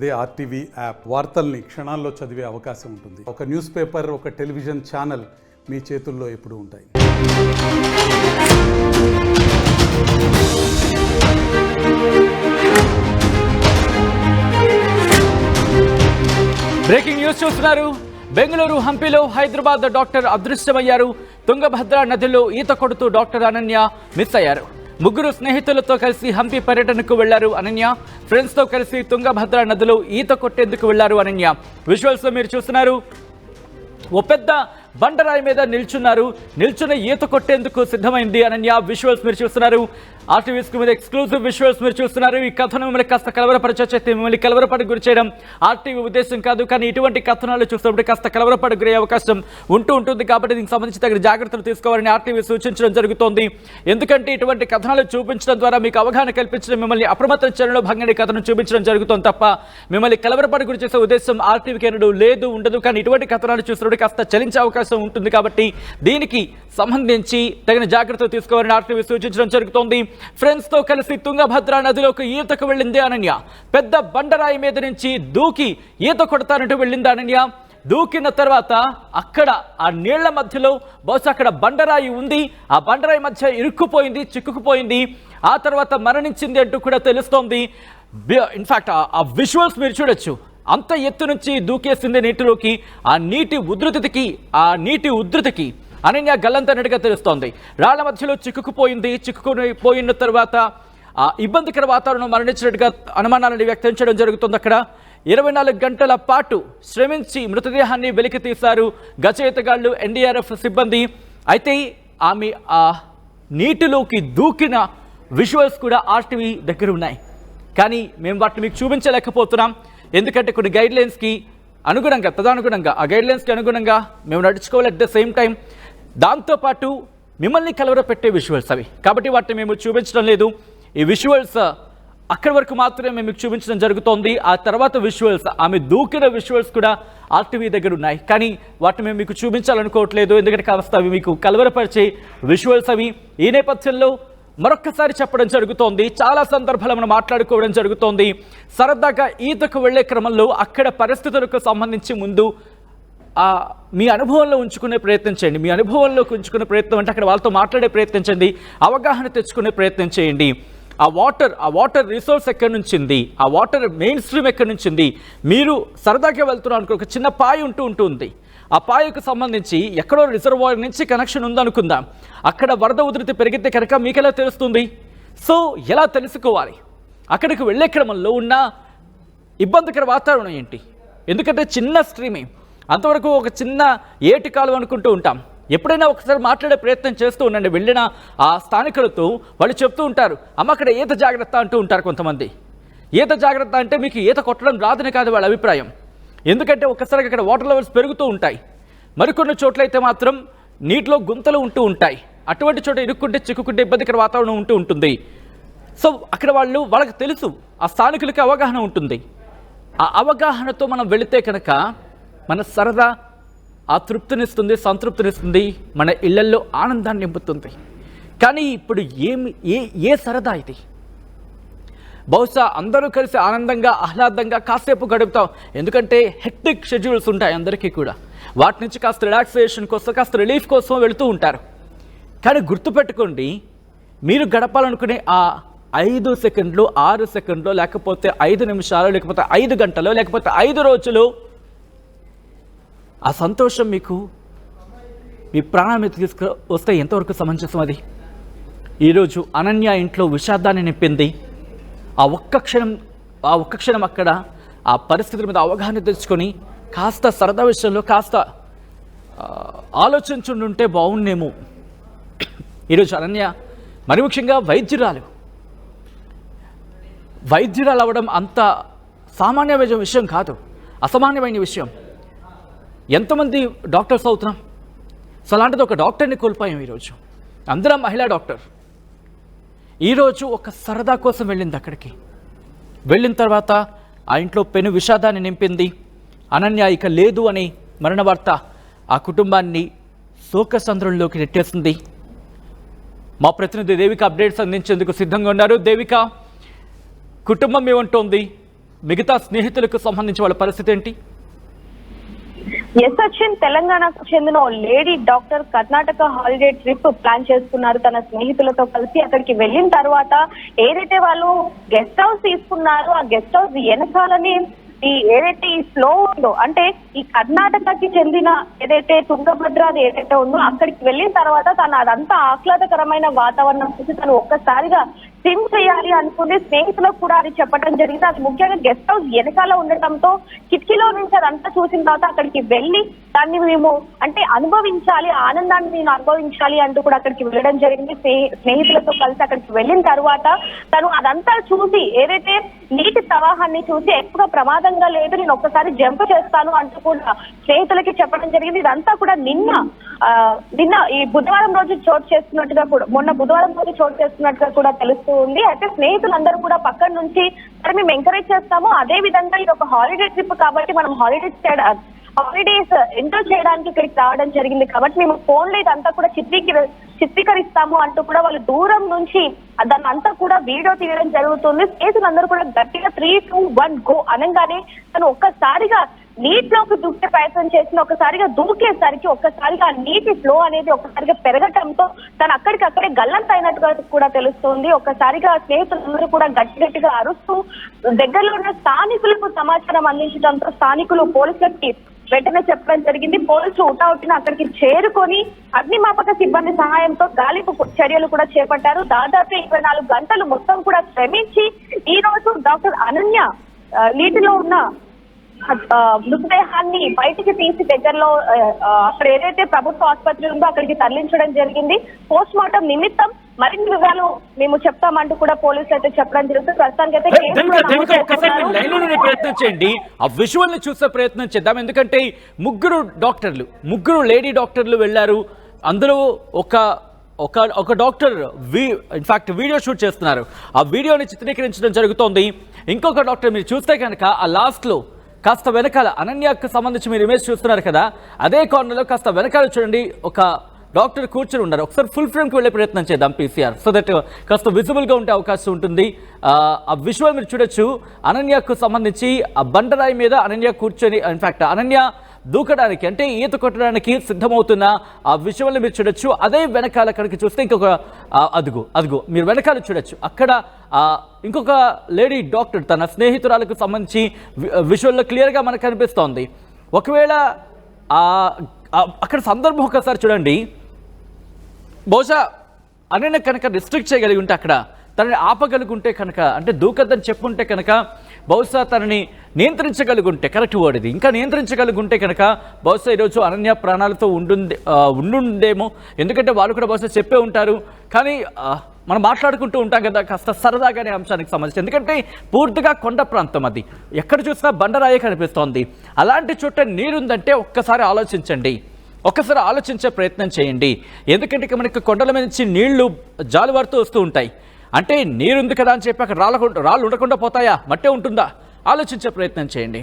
అదే RTV app వార్తల్ని క్షణాల్లో చదివే అవకాశం ఉంటుంది. ఒక న్యూస్ పేపర్, ఒక టెలివిజన్ ఛానల్ మీ చేతుల్లో ఎప్పుడూ ఉంటాయి. బ్రేకింగ్ న్యూస్ చూస్తున్నారు. బెంగళూరు హంపీలో హైదరాబాద్ డాక్టర్ అదృశ్యమయ్యారు. తుంగభద్ర నదిలో ఈత కొడుతూ డాక్టర్ అనన్య మిస్ అయ్యారు. ముగ్గురు స్నేహితులతో కలిసి హంపి పర్యటనకు వెళ్లారు అనన్య. ఫ్రెండ్స్ తో కలిసి తుంగభద్ర నదిలో ఈత కొట్టేందుకు వెళ్లారు అనన్య. విజువల్స్ లో మీరు చూస్తున్నారు. ఓ పెద్ద బండరాయి మీద నిల్చున్న ఈత కొట్టేందుకు సిద్ధమైంది అనన్య. విజువల్స్ మీరు చూస్తున్నారు. ఆర్టీవీ మీద ఎక్స్క్లూజివ్ విజువల్స్ మీరు చూస్తున్నారు. ఈ కథనం మిమ్మల్ని కాస్త కలవరపరిచే మిమ్మల్ని కలవరపడి గురి చేయడం ఆర్టీవీ ఉద్దేశం కాదు, కానీ ఇటువంటి కథనాలు చూసినప్పుడు కాస్త కలవరపడి గురయ్యే అవకాశం ఉంటుంది. కాబట్టి దీనికి సంబంధించి తగిన జాగ్రత్తలు తీసుకోవాలని ఆర్టీవీ సూచించడం జరుగుతోంది. ఎందుకంటే ఇటువంటి కథనాలు చూపించడం ద్వారా మీకు అవగాహన కల్పించడం, మిమ్మల్ని అప్రమత్తం చేయడంలో భాగంగా కథనం చూపించడం జరుగుతుంది తప్ప మిమ్మల్ని కలవరపడి గురి చేసే ఉద్దేశం ఆర్టీవీకి ఉండదు. కానీ ఇటువంటి కథనాలు చూసినప్పుడు కాస్త చలించే అవకాశం ఉంటుంది. కాబట్టి దీనికి సంబంధించి తగిన జాగ్రత్తలు తీసుకోవాలని ఆర్టీవీ సూచించడం జరుగుతోంది. ఫ్రెండ్స్ తో కలిసి తుంగభద్ర నదిలోకి ఈతకు వెళ్ళింది అనన్య. పెద్ద బండరాయి మీద నుంచి దూకి ఈత కొడతానంటూ వెళ్ళింది అనన్య. దూకిన తర్వాత అక్కడ ఆ నీళ్ల మధ్యలో బహుశా అక్కడ బండరాయి ఉంది. ఆ బండరాయి మధ్య చిక్కుకుపోయింది. ఆ తర్వాత మరణించింది అంటూ కూడా తెలుస్తోంది. ఇన్ఫాక్ట్ ఆ విజువల్స్ మీరు చూడొచ్చు. అంత ఎత్తు నుంచి దూకేసింది నీటిలోకి. ఆ నీటి ఉధృతికి అనన్య గల్లంతన్నట్టుగా తెలుస్తోంది. రాళ్ల మధ్యలో చిక్కుకుపోయిన తర్వాత ఇబ్బందికర వాతావరణం మరణించినట్టుగా అనుమానాలను వ్యక్తం చేయడం జరుగుతుంది. అక్కడ 24 గంటల పాటు శ్రమించి మృతదేహాన్ని వెలికి తీశారు గజయితగాళ్లు, ఎన్డీఆర్ఎఫ్ సిబ్బంది. అయితే ఆమె ఆ నీటిలోకి దూకిన విజువల్స్ కూడా ఆర్టీవీ దగ్గర ఉన్నాయి, కానీ మేము వాటిని మీకు చూపించలేకపోతున్నాం. ఎందుకంటే కొన్ని గైడ్లైన్స్కి అనుగుణంగా ఆ గైడ్లైన్స్కి అనుగుణంగా మేము నడుచుకోవాలి. అట్ ద సేమ్ టైం దాంతోపాటు మిమ్మల్ని కలవరపెట్టే విజువల్స్ అవి, కాబట్టి వాటిని మేము చూపించడం లేదు. ఈ విజువల్స్ అక్కడి వరకు మాత్రమే మేము మీకు చూపించడం జరుగుతోంది. ఆ తర్వాత విజువల్స్, ఆమె దూకిన విజువల్స్ కూడా ఆర్టీవీ దగ్గర ఉన్నాయి, కానీ వాటిని మేము మీకు చూపించాలనుకోవట్లేదు. ఎందుకంటే కాస్త అవి మీకు కలవరపరిచే విజువల్స్ అవి. ఈ నేపథ్యంలో మరొక్కసారి చెప్పడం జరుగుతోంది, చాలా సందర్భాలు మనం మాట్లాడుకోవడం జరుగుతోంది. సరదాగా ఈతకు వెళ్లే క్రమంలో అక్కడ పరిస్థితులకు సంబంధించి ముందు మీ అనుభవంలో ఉంచుకునే ప్రయత్నం చేయండి. మీ అనుభవంలోకి ఉంచుకునే ప్రయత్నం అంటే అక్కడ వాళ్ళతో మాట్లాడే ప్రయత్నం చేయండి, అవగాహన తెచ్చుకునే ప్రయత్నం చేయండి. ఆ వాటర్ రిసోర్స్ ఎక్కడి నుంచింది, ఆ వాటర్ మెయిన్ స్ట్రీమ్ ఎక్కడి నుంచింది. మీరు సరదాగా వెళ్తున్నారు అనుకో, ఒక చిన్న పాయి ఉంటుంది. ఆ పాయకు సంబంధించి ఎక్కడో రిజర్వాయర్ నుంచి కనెక్షన్ ఉందనుకుందాం. అక్కడ వరద ఉధృతి పెరిగితే కనుక మీకు ఎలా తెలుస్తుంది? సో ఎలా తెలుసుకోవాలి? అక్కడికి వెళ్ళే క్రమంలో ఉన్న ఇబ్బందికర వాతావరణం ఏంటి? ఎందుకంటే చిన్న స్ట్రీమే, అంతవరకు ఒక చిన్న ఏటి కాలువ అనుకుంటూ ఉంటాం. ఎప్పుడైనా ఒకసారి మాట్లాడే ప్రయత్నం చేస్తూ ఉండండి. వెళ్ళిన ఆ స్థానికులతో వాళ్ళు చెప్తూ ఉంటారు, అమ్మ అక్కడ ఈత జాగ్రత్త అంటూ ఉంటారు కొంతమంది. ఈత జాగ్రత్త అంటే మీకు ఈత కొట్టడం రాదని కాదు వాళ్ళ అభిప్రాయం. ఎందుకంటే ఒక్కసారిగా అక్కడ వాటర్ లెవెల్స్ పెరుగుతూ ఉంటాయి. మరికొన్ని చోట్లయితే మాత్రం నీటిలో గుంతలు ఉంటూ ఉంటాయి. అటువంటి చోట ఇరుక్కుంటే చిక్కుకుంటే ఇబ్బందికర వాతావరణం ఉంటుంది. సో అక్కడ వాళ్ళకి తెలుసు, ఆ స్థానికులకి అవగాహన ఉంటుంది. ఆ అవగాహనతో మనం వెళితే కనుక మన సరదా ఆ తృప్తినిస్తుంది, సంతృప్తినిస్తుంది, మన ఇళ్లల్లో ఆనందాన్ని నింపుతుంది. కానీ ఇప్పుడు ఏ సరదా ఇది? బహుశా అందరూ కలిసి ఆనందంగా ఆహ్లాదంగా కాసేపు గడుపుతాం. ఎందుకంటే హెక్టిక్ షెడ్యూల్స్ ఉంటాయి అందరికీ కూడా. వాటి నుంచి కాస్త రిలాక్సేషన్ కోసం, కాస్త రిలీఫ్ కోసం వెళుతూ ఉంటారు. కానీ గుర్తుపెట్టుకోండి, మీరు గడపాలనుకునే ఆ 5 సెకండ్లు, 6 సెకండ్లు, లేకపోతే 5 నిమిషాలు, లేకపోతే 5 గంటలు, లేకపోతే 5 రోజులు ఆ సంతోషం మీకు మీ ప్రాణాన్ని వస్తే ఎంతవరకు సమంజసం అది? ఈరోజు అనన్య ఇంట్లో విషాదాన్ని నింపింది. ఆ ఒక్క క్షణం అక్కడ ఆ పరిస్థితుల మీద అవగాహన తెచ్చుకొని కాస్త సరదా విషయంలో కాస్త ఆలోచించుంటే బాగుండేమో. ఈరోజు అనన్య మరి ముఖ్యంగా వైద్యురాలు అవ్వడం అంత సామాన్యమైన విషయం కాదు, అసామాన్యమైన విషయం. ఎంతమంది డాక్టర్స్ అవుతున్నాం? సో అలాంటిది ఒక డాక్టర్ని కోల్పోయాం ఈరోజు. అందరం మహిళా డాక్టర్. ఈరోజు ఒక సరదా కోసం వెళ్ళింది. అక్కడికి వెళ్ళిన తర్వాత ఆ ఇంట్లో పెను విషాదాన్ని నింపింది. అనన్య ఇక లేదు అని మరణ వార్త ఆ కుటుంబాన్ని శోకసంద్రంలోకి నెట్టేసింది. మా ప్రతినిధి దేవిక అప్డేట్స్ అందించేందుకు సిద్ధంగా ఉన్నారు. దేవిక, కుటుంబం ఏమంటోంది? మిగతా స్నేహితులకు సంబంధించి వాళ్ళ పరిస్థితి ఏంటి? ఎస్ సచిన్, తెలంగాణకు చెందిన ఓ lady doctor Karnataka holiday trip plan చేసుకున్నారు తన స్నేహితులతో కలిసి. అక్కడికి వెళ్ళిన తర్వాత ఏదైతే వాళ్ళు గెస్ట్ హౌస్ తీసుకున్నారో ఆ గెస్ట్ హౌస్ వెనకాలని ఏదైతే ఈ ఫ్లో ఉందో, అంటే ఈ కర్ణాటకకి చెందిన ఏదైతే తుంగభద్ర అది ఏదైతే ఉందో అక్కడికి వెళ్ళిన తర్వాత తను అదంతా ఆహ్లాదకరమైన వాతావరణం చూసి తను ఒక్కసారిగా స్విమ్ చేయాలి అనుకుంది. స్నేహితులకు కూడా అది చెప్పడం జరిగింది. అది ముఖ్యంగా గెస్ట్ హౌస్ వెనకాల ఉండటంతో కిటికీలో నుంచి అదంతా చూసిన తర్వాత అక్కడికి వెళ్ళి దాన్ని మేము అంటే అనుభవించాలి, ఆనందాన్ని నేను అనుభవించాలి అంటూ కూడా అక్కడికి వెళ్ళడం జరిగింది. స్నేహితులతో కలిసి అక్కడికి వెళ్ళిన తర్వాత తను అదంతా చూసి ఏదైతే నీటి ప్రవాహాన్ని చూసి ఎక్కువ ప్రమాదంగా లేదు, నేను ఒక్కసారి జంప్ చేస్తాను అంటూ కూడా స్నేహితులకి చెప్పడం జరిగింది. ఇదంతా కూడా నిన్న ఈ బుధవారం రోజు చోటు చేస్తున్నట్టుగా కూడా, మొన్న బుధవారం రోజు చోటు చేస్తున్నట్టుగా కూడా తెలుస్తూ ఉంది. అయితే స్నేహితులందరూ కూడా పక్కన నుంచి సరే మేము ఎంకరేజ్ చేస్తాము, అదే విధంగా ఇది ఒక హాలిడే ట్రిప్ కాబట్టి మనం హాలిడేస్ ఎంజాయ్ చేయడానికి ఇక్కడికి రావడం జరిగింది కాబట్టి మేము ఫోన్లో ఇదంతా కూడా చిత్రీకరిస్తాము అంటూ కూడా వాళ్ళు దూరం నుంచి దాన్ని అంతా కూడా వీడియో తీయడం జరుగుతుంది. స్నేహితులందరూ కూడా గట్టిగా 3, 2, 1 గో అనగానే తను ఒక్కసారిగా నీటిలోకి దూకే ప్రయత్నం చేసిన, ఒకసారిగా దూకేసరికి ఒక్కసారిగా ఆ నీటి ఫ్లో అనేది ఒక్కసారిగా పెరగటంతో తను అక్కడికక్కడే గల్లంత అయినట్టుగా కూడా తెలుస్తుంది. ఒక్కసారిగా స్నేహితులందరూ కూడా గట్టిగా అరుస్తూ దగ్గరలో ఉన్న స్థానికులకు సమాచారం అందించడంతో స్థానికులు పోలీసులకి వెంటనే చెప్పడం జరిగింది. పోలీసులు ఉటావుటిన అక్కడికి చేరుకొని అగ్నిమాపక సిబ్బంది సహాయంతో గాలింపు చర్యలు కూడా చేపట్టారు. దాదాపు 24 గంటలు మొత్తం కూడా శ్రమించి ఈ రోజు డాక్టర్ అనన్య నీటిలో ఉన్న మృతదేహాన్ని బయటికి తీసి దగ్గరలో అక్కడ ఏదైతే ప్రభుత్వ ఆసుపత్రి ఉందో అక్కడికి తరలించడం జరిగింది. పోస్ట్ మార్టం నిమిత్తం మరిన్ని వివరాలు మేము చెప్తామంటూ కూడా పోలీసులు అయితే చెప్పడం జరుగుతుంది. ప్రస్తుతానికి ప్రయత్నం చేయండి, ఆ విజువల్ ని చూసే ప్రయత్నం చేద్దాం. ఎందుకంటే ముగ్గురు లేడీ డాక్టర్లు వెళ్ళారు. అందులో ఒక డాక్టర్ ఇన్ఫాక్ట్ వీడియో షూట్ చేస్తున్నారు. ఆ వీడియోని చిత్రీకరించడం జరుగుతోంది. ఇంకొక డాక్టర్ మీరు చూస్తే కనుక ఆ లాస్ట్లో కాస్త వెనకాల అనన్యకు సంబంధించి మీరు ఇమేజ్ చూస్తున్నారు కదా, అదే కార్నర్లో కాస్త వెనకాల చూడండి ఒక డాక్టర్ కూర్చొని ఉన్నారు. ఒకసారి ఫుల్ ఫ్రేమ్కి వెళ్ళే ప్రయత్నం చేద్దాం పీసీఆర్, సో దట్ కాస్త విజిబుల్గా ఉండే అవకాశం ఉంటుంది. ఆ విజువల్ మీరు చూడొచ్చు. అనన్యకు సంబంధించి ఆ బండరాయి మీద అనన్య కూర్చొని, ఇన్ఫాక్ట్ అనన్య దూకడానికి అంటే ఈత కొట్టడానికి సిద్ధమవుతున్న ఆ విజువల్ని మీరు చూడొచ్చు. అదే వెనకాల అక్కడికి చూస్తే ఇంకొక అదుగు మీరు వెనకాల చూడొచ్చు. అక్కడ ఇంకొక లేడీ డాక్టర్ తన స్నేహితురాలకు సంబంధించి విజువల్లో క్లియర్గా మనకు కనిపిస్తోంది. ఒకవేళ అక్కడ సందర్భం ఒకసారి చూడండి. బహుశా అనన్య కనుక రిస్ట్రిక్ట్ చేయగలిగి ఉంటే, అక్కడ తనని ఆపగలుగుంటే కనుక, అంటే దూకద్దని చెప్పుంటే కనుక బహుశా తనని నియంత్రించగలుగుంటే, కరెక్ట్ వర్డ్ ఇది, ఇంకా నియంత్రించగలుగుంటే కనుక బహుశా ఈరోజు అనన్య ప్రాణాలతో ఉండుండేమో. ఎందుకంటే వాళ్ళు కూడా బహుశా చెప్పే ఉంటారు. కానీ మనం మాట్లాడుకుంటూ ఉంటాం కదా కాస్త సరదాగానే అంశానికి సంబంధించి, ఎందుకంటే పూర్తిగా కొండ ప్రాంతం, అది ఎక్కడ చూసినా బండరాయే కనిపిస్తోంది. అలాంటి చోట నీరుందంటే ఒక్కసారి ఆలోచించే ప్రయత్నం చేయండి. ఎందుకంటే మనకి కొండల మీద నుంచి నీళ్లు జాలువారుతూ వస్తూ ఉంటాయి. అంటే నీరుంది కదా అని చెప్పి అక్కడ రాళ్ళు ఉండకుండా పోతాయా? మట్టే ఉంటుందా? ఆలోచించే ప్రయత్నం చేయండి.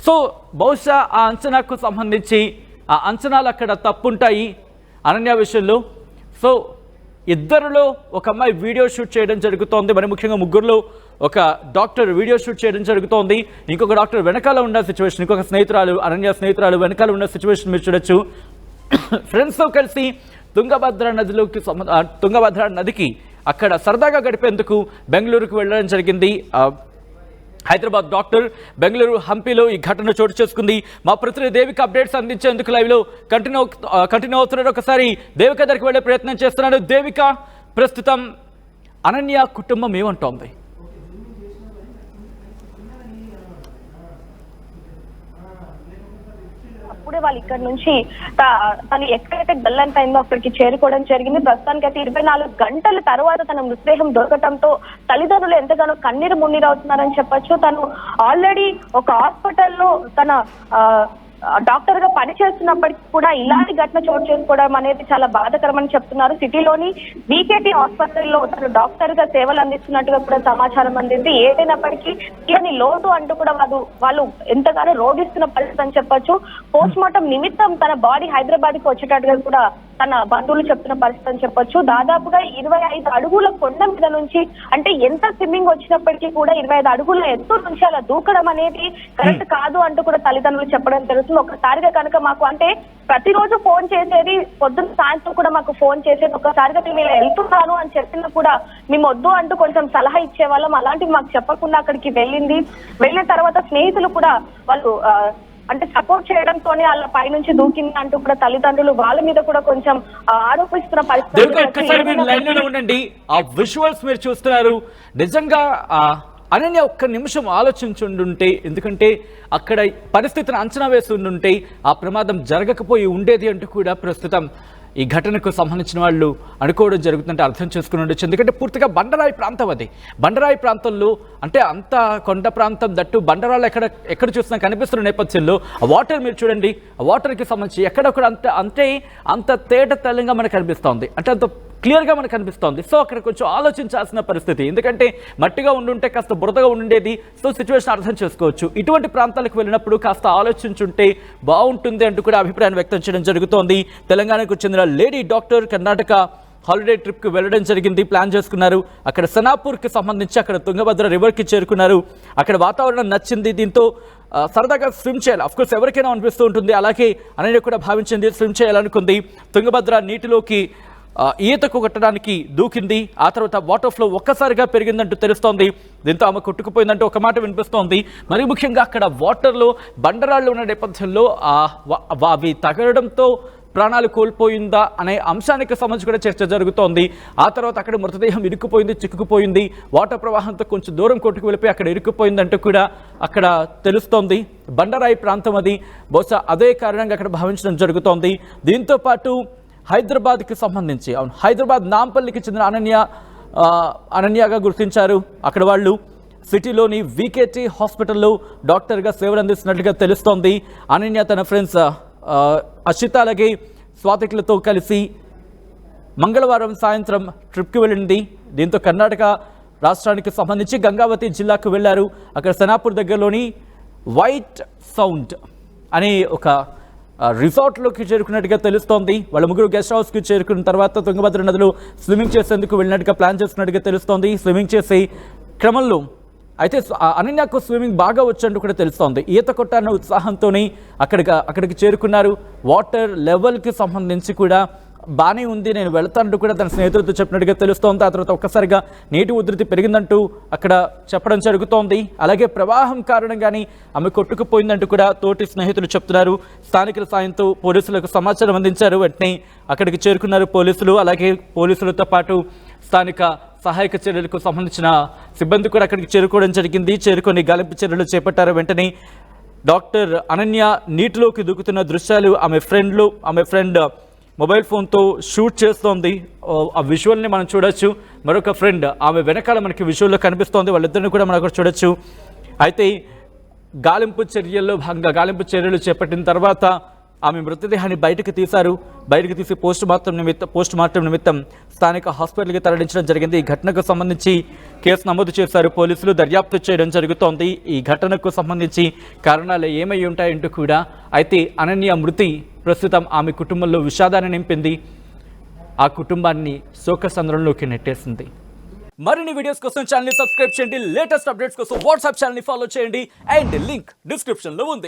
సో బహుశా ఆ అంచనాకు సంబంధించి ఆ అంచనాలు అక్కడ తప్పుంటాయి అనన్య విషయంలో. సో ఇద్దరిలో ఒక అమ్మాయి వీడియో షూట్ చేయడం జరుగుతోంది. మరి ముఖ్యంగా ముగ్గురులో ఒక డాక్టర్ వీడియో షూట్ చేయడం జరుగుతోంది. ఇంకొక డాక్టర్ వెనకాల ఉన్న సిచ్యువేషన్, ఇంకొక అనన్య స్నేహితురాలు వెనకాల ఉన్న సిచ్యువేషన్ మీరు చూడొచ్చు. ఫ్రెండ్స్తో కలిసి తుంగభద్ర నదికి అక్కడ సరదాగా గడిపేందుకు బెంగళూరుకు వెళ్ళడం జరిగింది. హైదరాబాద్ డాక్టర్ బెంగళూరు హంపీలో ఈ ఘటన చోటు చేసుకుంది. మా ప్రతినిధి దేవిక అప్డేట్స్ అందించేందుకు లైవ్లో కంటిన్యూ అవుతున్నాడు. ఒకసారి దేవిక దగ్గరికి వెళ్ళే ప్రయత్నం చేస్తున్నాడు. దేవిక, ప్రస్తుతం అనన్య కుటుంబం ఏమంటోంది? అప్పుడే వాళ్ళు ఇక్కడ నుంచి తను ఎక్కడైతే గల్లంత అయిందో అక్కడికి చేరుకోవడం జరిగింది. ప్రస్తుతానికి అయితే 24 గంటల తర్వాత తన మృతదేహం దొరకటంతో తల్లిదండ్రులు ఎంతగానో కన్నీరు మున్నీరు అవుతున్నారని చెప్పొచ్చు. తను ఆల్రెడీ ఒక హాస్పిటల్లో తన డాక్టర్ గా పనిచేస్తున్నప్పటికీ కూడా ఇలాంటి ఘటన చోటు చేసుకోవడం అనేది చాలా బాధాకరమని చెప్తున్నారు. సిటీలోని బీకేటీ ఆసుపత్రిలో తను డాక్టర్ గా సేవలు అందిస్తున్నట్టుగా కూడా సమాచారం అందింది. ఏదైనప్పటికీ తీరని లోటు అంటూ కూడా వాళ్ళు ఎంతగానో రోగిస్తున్న పరిస్థితి అని చెప్పొచ్చు. పోస్ట్ మార్టం నిమిత్తం తన బాడీ హైదరాబాద్ కి వచ్చేటట్టుగా కూడా తన బంధువులు చెప్తున్న పరిస్థితి అని చెప్పొచ్చు. దాదాపుగా 25 అడుగుల కొండ మీద నుంచి, అంటే ఎంత స్విమ్మింగ్ వచ్చినప్పటికీ కూడా 25 అడుగుల ఎత్తు నుంచి అలా దూకడం అనేది కరెక్ట్ కాదు అంటూ కూడా తల్లిదండ్రులు చెప్పడం జరుగుతుంది. ఒక్కసారిగా కనుక మాకు, అంటే ప్రతిరోజు ఫోన్ చేసేది, పొద్దున్న సాయంత్రం కూడా మాకు ఫోన్ చేసేది, ఒక్కసారిగా మేము ఇలా వెళ్తున్నాను అని చెప్పినా కూడా మేము వద్దు అంటూ కొంచెం సలహా ఇచ్చేవాళ్ళం. అలాంటివి మాకు చెప్పకుండా అక్కడికి వెళ్ళిన తర్వాత స్నేహితులు కూడా వాళ్ళు అంటే సపోర్ట్ చేయడంతోనే వాళ్ళ పైనుంచి దూకింది అంటూ కూడా తల్లిదండ్రులు వాళ్ళ మీద కూడా కొంచెం ఆరోపిస్తున్న పరిస్థితి. ఉండండి, ఆ విజువల్స్ మీరు చూస్తున్నారు. నిజంగా అనన్య ఒక్క నిమిషం ఆలోచించుండుంటే, ఎందుకంటే అక్కడ పరిస్థితిని అంచనా వేసి ఉండుంటే ఆ ప్రమాదం జరగకపోయి ఉండేది అంటూ కూడా ప్రస్తుతం ఈ ఘటనకు సంబంధించిన వాళ్ళు అనుకోవడం జరుగుతుందంటే అర్థం చేసుకుని ఉండొచ్చు. ఎందుకంటే పూర్తిగా బండరాయి ప్రాంతం అది. బండరాయి ప్రాంతంలో, అంటే అంత కొండ ప్రాంతం, దట్టు బండరాళ్ళు ఎక్కడ చూసినా కనిపిస్తున్న నేపథ్యంలో ఆ వాటర్ మీరు చూడండి, ఆ వాటర్కి సంబంధించి ఎక్కడొక్కడ అంత తేట తెల్లంగా మనకు కనిపిస్తోంది, అంటే అంత క్లియర్గా మనకు కనిపిస్తోంది. సో అక్కడ కొంచెం ఆలోచించాల్సిన పరిస్థితి, ఎందుకంటే మట్టిగా ఉండుంటే కాస్త బురదగా ఉండేది. సో సిచ్యువేషన్ అర్థం చేసుకోవచ్చు. ఇటువంటి ప్రాంతాలకు వెళ్ళినప్పుడు కాస్త ఆలోచించుంటే బాగుంటుంది అంటూ కూడా అభిప్రాయాన్ని వ్యక్తం చేయడం జరుగుతోంది. తెలంగాణకు చెందిన లేడీ డాక్టర్ కర్ణాటక హాలిడే ట్రిప్కి వెళ్ళడం జరిగింది, ప్లాన్ చేసుకున్నారు. అక్కడ సనాపూర్కి సంబంధించి అక్కడ తుంగభద్ర రివర్కి చేరుకున్నారు. అక్కడ వాతావరణం నచ్చింది, దీంతో సరదాగా స్విమ్ చేయాలి. అఫ్కోర్స్ ఎవరికైనా అనిపిస్తూ ఉంటుంది, అలాగే అనన్య కూడా భావించింది, స్విమ్ చేయాలనుకుంది. తుంగభద్ర నీటిలోకి ఈతకు కొట్టడానికి దూకింది. ఆ తర్వాత వాటర్ ఫ్లో ఒక్కసారిగా పెరిగిందంటూ తెలుస్తోంది. దీంతో ఆమె కొట్టుకుపోయిందంటూ ఒక మాట వినిపిస్తోంది. మరి ముఖ్యంగా అక్కడ వాటర్లో బండరాళ్ళు ఉన్న నేపథ్యంలో అవి తగలడంతో ప్రాణాలు కోల్పోయిందా అనే అంశానికి సంబంధించి కూడా చర్చ జరుగుతోంది. ఆ తర్వాత అక్కడ మృతదేహం ఇరుక్కుపోయింది, చిక్కుకుపోయింది. వాటర్ ప్రవాహంతో కొంచెం దూరం కొట్టుకు వెళ్ళిపోయి అక్కడ ఇరుక్కుపోయిందంటూ కూడా అక్కడ తెలుస్తోంది. బండరాయి ప్రాంతం అది, బహుశా అదే కారణంగా అక్కడ భావించడం జరుగుతోంది. దీంతో పాటు హైదరాబాద్కి సంబంధించి, హైదరాబాద్ నాంపల్లికి చెందిన అనన్యగా గుర్తించారు. అక్కడ వాళ్ళు సిటీలోని వికేటీ హాస్పిటల్లో డాక్టర్గా సేవలు అందిస్తున్నట్లుగా తెలుస్తోంది. అనన్య తన ఫ్రెండ్స్ అషిత అలాగే స్వాతికులతో కలిసి మంగళవారం సాయంత్రం ట్రిప్కి వెళ్ళింది. దీంతో కర్ణాటక రాష్ట్రానికి సంబంధించి గంగావతి జిల్లాకు వెళ్లారు. అక్కడ సనాపూర్ దగ్గరలోని వైట్ సౌండ్ అనే ఒక రిసార్ట్లోకి చేరుకున్నట్టుగా తెలుస్తోంది. వాళ్ళ ముగ్గురు గెస్ట్ హౌస్కి చేరుకున్న తర్వాత తుంగభద్ర నదిలో స్విమ్మింగ్ చేసేందుకు వెళ్ళినట్టుగా ప్లాన్ చేస్తున్నట్టుగా తెలుస్తోంది. స్విమ్మింగ్ చేసే క్రమంలో అయితే అనన్యకు స్విమ్మింగ్ బాగా వచ్చేందుకు కూడా తెలుస్తోంది. ఈత కొట్టాలన్న ఉత్సాహంతోనే అక్కడికి చేరుకున్నారు. వాటర్ లెవెల్కి సంబంధించి కూడా బాగానే ఉంది, నేను వెళ్తానంటూ కూడా తన స్నేహితులతో చెప్పినట్టుగా తెలుస్తోంది. ఆ తర్వాత ఒక్కసారిగా నీటి ఉధృతి పెరిగిందంటూ అక్కడ చెప్పడం జరుగుతోంది. అలాగే ప్రవాహం కారణంగానే ఆమె కొట్టుకుపోయిందంటూ కూడా తోటి స్నేహితులు చెప్తున్నారు. స్థానికుల సాయంతో పోలీసులకు సమాచారం అందించారు. వెంటనే అక్కడికి చేరుకున్నారు పోలీసులు. అలాగే పోలీసులతో పాటు స్థానిక సహాయక చర్యలకు సంబంధించిన సిబ్బంది కూడా అక్కడికి చేరుకోవడం జరిగింది. చేరుకొని గాలింపు చర్యలు చేపట్టారు. వెంటనే డాక్టర్ అనన్య నీటిలోకి దూకుతున్న దృశ్యాలు ఆమె ఫ్రెండ్ మొబైల్ ఫోన్తో షూట్ చేస్తోంది. ఆ విజువల్ని మనం చూడొచ్చు. మరొక ఫ్రెండ్ ఆమె వెనకాల మనకి విజువల్లో కనిపిస్తోంది. వాళ్ళిద్దరిని కూడా మనం అక్కడ చూడొచ్చు. అయితే గాలింపు చర్యలు చేపట్టిన తర్వాత ఆమె మృతదేహాన్ని బయటకు తీసి పోస్ట్ మార్టం నిమిత్తం స్థానిక హాస్పిటల్కి తరలించడం జరిగింది. ఈ ఘటనకు సంబంధించి కేసు నమోదు చేశారు పోలీసులు, దర్యాప్తు చేయడం జరుగుతోంది. ఈ ఘటనకు సంబంధించి కారణాలు ఏమై ఉంటాయంటూ కూడా. అయితే అనన్య మృతి ప్రస్తుతం ఆమె కుటుంబంలో విషాదాన్ని నింపింది, ఆ కుటుంబాన్ని శోకసంద్రంలోకి నెట్టేసింది. మరిన్ని వీడియోస్ కోసం ఛానల్ సబ్స్క్రైబ్ చేయండి. లేటెస్ట్ అప్డేట్స్ కోసం వాట్సాప్ ఛానల్ ఫాలో చేయండి. అండ్ లింక్ డిస్క్రిప్షన్లో ఉంది.